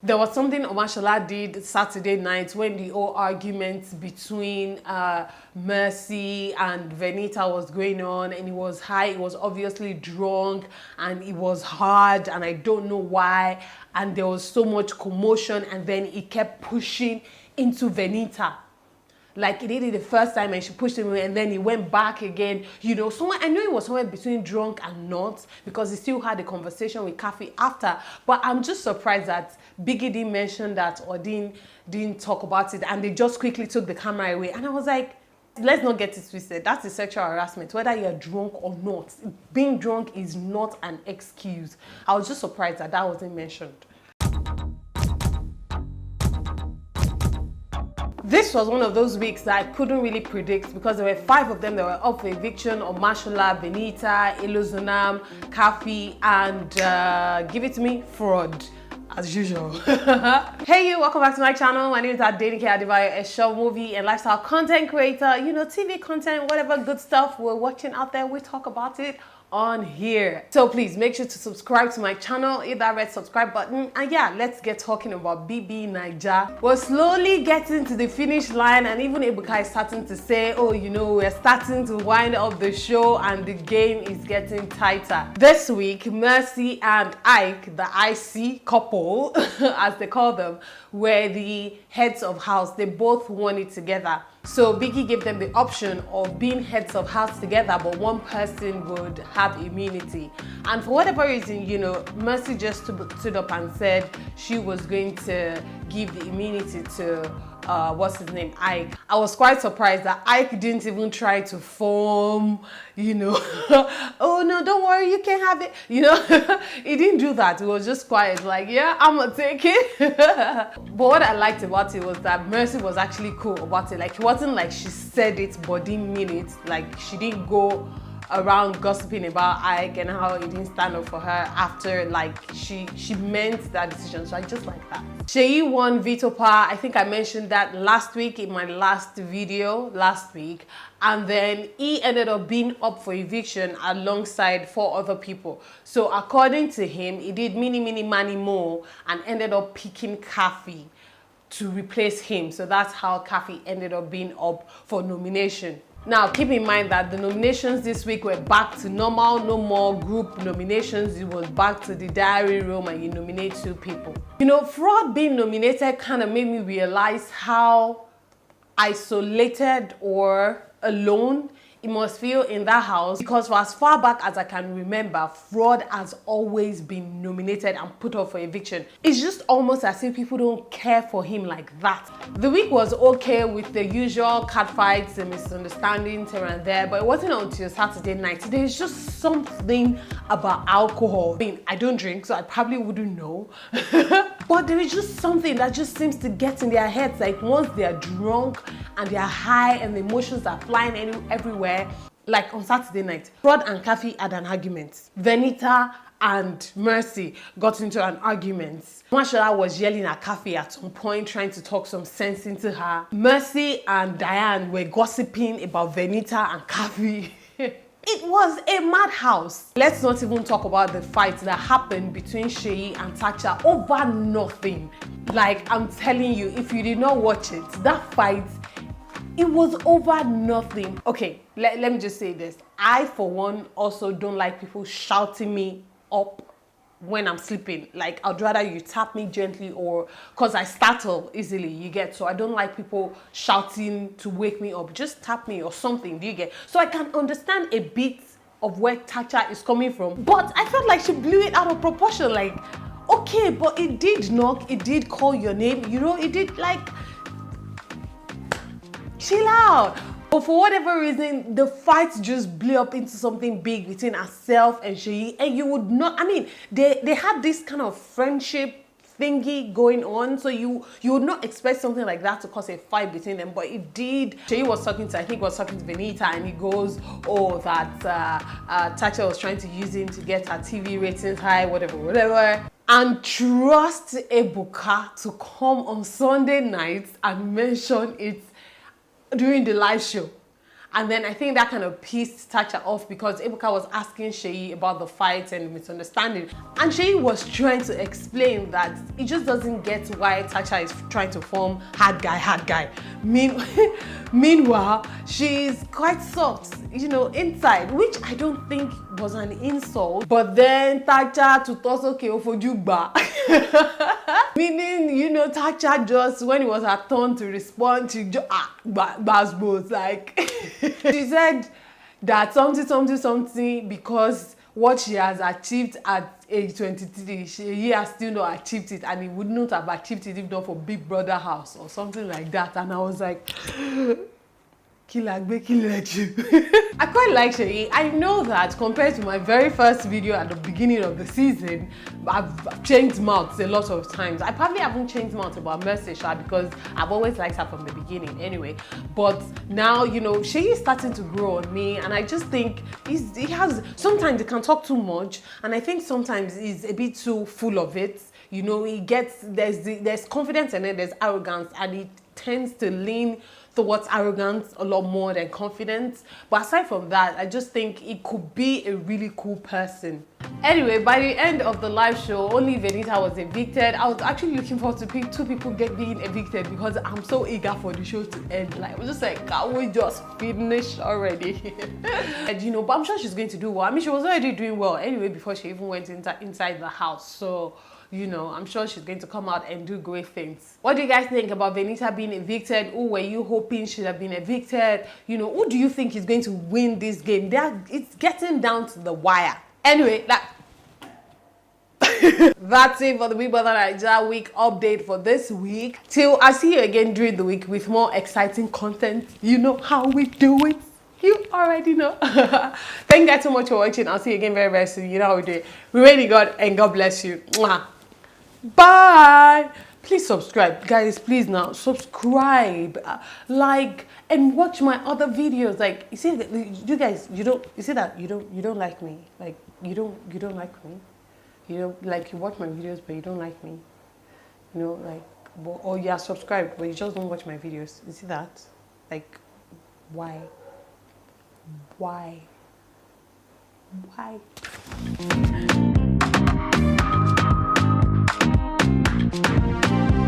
There was something Omashola did Saturday night when the whole argument between Mercy and Venita was going on, and he was high, he was obviously drunk, and it was hard, and I don't know why, and there was so much commotion, and then he kept pushing into Venita. Like he did it the first time and she pushed him away, and then he went back again. You know, somewhere, I know he was somewhere between drunk and not, because he still had a conversation with Kafi after. But I'm just surprised that Biggie didn't mention that or didn't talk about it, and they just quickly took the camera away. And I was like, let's not get it twisted. That's a sexual harassment, whether you're drunk or not. Being drunk is not an excuse. I was just surprised that that wasn't mentioned. This was one of those weeks that I couldn't really predict, because there were 5 of them that were up for eviction: Omashola, Venita, Elozonam, Kafi, and give it to me, Fraud, as usual. Hey you, welcome back to my channel. My name is Adenike, Adebayo-Esho, movie and lifestyle content creator. You know, TV content, whatever good stuff we're watching out there, we talk about it on here. So please make sure to subscribe to my channel, hit that red subscribe button, and yeah, let's get talking about BBNAIJA. We're slowly getting to the finish line, and even Ebuka is starting to say, oh, you know, we're starting to wind up the show and the game is getting tighter. This week, Mercy and Ike, the IC couple as they call them, were the heads of house. They both won it together. So Biggie gave them the option of being heads of house together, but one person would have immunity. And for whatever reason, you know, Mercy just stood up and said she was going to give the immunity to what's his name, Ike. I was quite surprised that Ike didn't even try to form, you know, oh no, don't worry, you can have it, you know. He didn't do that. He was just quiet, like, yeah, I'm gonna take it. But what I liked about it was that Mercy was actually cool about it. Like, it wasn't like she said it but didn't mean it. Like, she didn't go around gossiping about Ike and how he didn't stand up for her after. Like, she meant that decision. So I just like that. Seyi won veto power. I think I mentioned that last week in my last video last week, and then he ended up being up for eviction alongside 4 other people. So according to him, he did many more and ended up picking Kafi to replace him. So that's how Kafi ended up being up for nomination. Now, keep in mind that the nominations this week were back to normal, no more group nominations. It was back to the diary room and you nominate 2 people. You know, Fraud being nominated kind of made me realize how isolated or alone it must feel in that house, because for as far back as I can remember, Fraud has always been nominated and put up for eviction. It's just almost as if people don't care for him like that. The week was okay with the usual catfights and misunderstandings here and there, but it wasn't until Saturday night. There's just something about alcohol. I mean, I don't drink, so I probably wouldn't know. But there is just something that just seems to get in their heads. Like, once they are drunk and they are high and the emotions are flying everywhere. Like on Saturday night, Fraud and Kafi had an argument. Venita and Mercy got into an argument. Omashola was yelling at Kafi at some point, trying to talk some sense into her. Mercy and Diane were gossiping about Venita and Kafi. It was a madhouse. Let's not even talk about the fight that happened between Seyi and Tacha over nothing. Like, I'm telling you, if you did not watch it, that fight, it was over nothing. Okay, let me just say this. I, for one, also don't like people shouting me up when I'm sleeping. Like, I'd rather you tap me gently, or because I startle easily, you get. So I don't like people shouting to wake me up. Just tap me or something, do you get? So I can understand a bit of where Tacha is coming from. But I felt like she blew it out of proportion. Like, okay, but it did knock, it did call your name, you know, it did, like, chill out. But for whatever reason, the fight just blew up into something big between herself and Seyi. And you would not, I mean, they had this kind of friendship thingy going on. So you would not expect something like that to cause a fight between them. But it did. Seyi was talking to, I think was talking to Venita, and he goes, oh, that Tacha was trying to use him to get her TV ratings high, whatever. And trust Ebuka to come on Sunday nights and mention it during the live show. And then I think that kind of pissed Tacha off because Ebuka was asking Seyi about the fight and misunderstanding. And Seyi was trying to explain that he just doesn't get why Tacha is trying to form hard guy. Meanwhile, she's quite soft, you know, inside, which I don't think was an insult. But then Tacha to toss okay for Juba. Meaning, you know, Tacha just, when it was her turn to respond, she just, like, she said that something because what she has achieved at age 23, he has still not achieved it, and he would not have achieved it if not for Big Brother house or something like that. And I was like, I quite like Seyi. I know that compared to my very first video at the beginning of the season, I've changed mouths a lot of times. I probably haven't changed mouths about Mercy Sha because I've always liked her from the beginning anyway. But now, you know, Seyi is starting to grow on me, and I just think he has, sometimes he can talk too much, and I think sometimes he's a bit too full of it. You know, he gets, there's confidence and then there's arrogance, and he tends to lean towards arrogance a lot more than confidence. But aside from that, I just think he could be a really cool person. Anyway, by the end of the live show, only Venita was evicted. I was actually looking forward to two people being evicted because I'm so eager for the show to end. Like, I was just like, can't we just finish already? And you know, but I'm sure she's going to do well. I mean, she was already doing well anyway before she even went inside the house. So, you know, I'm sure she's going to come out and do great things. What do you guys think about Venita being evicted? Who were you hoping should have been evicted? You know, who do you think is going to win this game? It's getting down to the wire. Anyway, that's it for the BBNAIJA week update for this week. Till I see you again during the week with more exciting content. You know how we do it. You already know. Thank you guys so much for watching. I'll see you again very, very soon. You know how we do it. Remaining God, and God bless you. Mwah. Bye. Please subscribe, guys. Please now subscribe, like, and watch my other videos. Like, you see, you guys, you don't like me. Like, you don't like me. You know, like, you watch my videos, but you don't like me. You know, like, or you are subscribed, but you just don't watch my videos. You see that? Like, why? Why?